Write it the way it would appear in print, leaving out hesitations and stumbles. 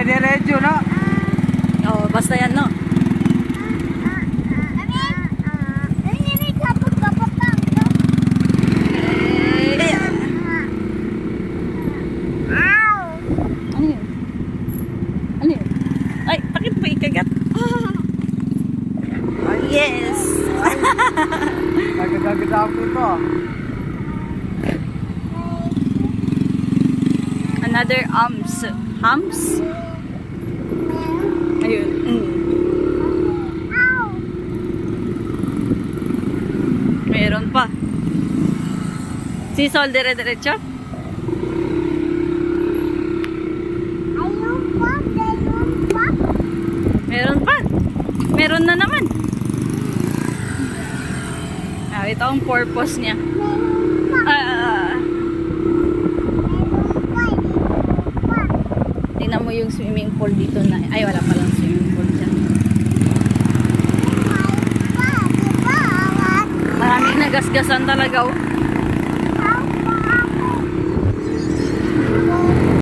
Dire-diretso, no? Oo, basta yan, no? Eh, ano yun? Ano yun? Ay, bakit pa ikagat? Yes! Nagagagada ako ito. Another hams? Ayun. Meron pa. Si Sol, dire-diretso? Meron pa. Meron na naman. Ah, ito ang purpose niya. Tingnan mo yung swimming pool dito na. Ay, wala palang swimming pool dyan. Maraming nagasgasan talaga, oh.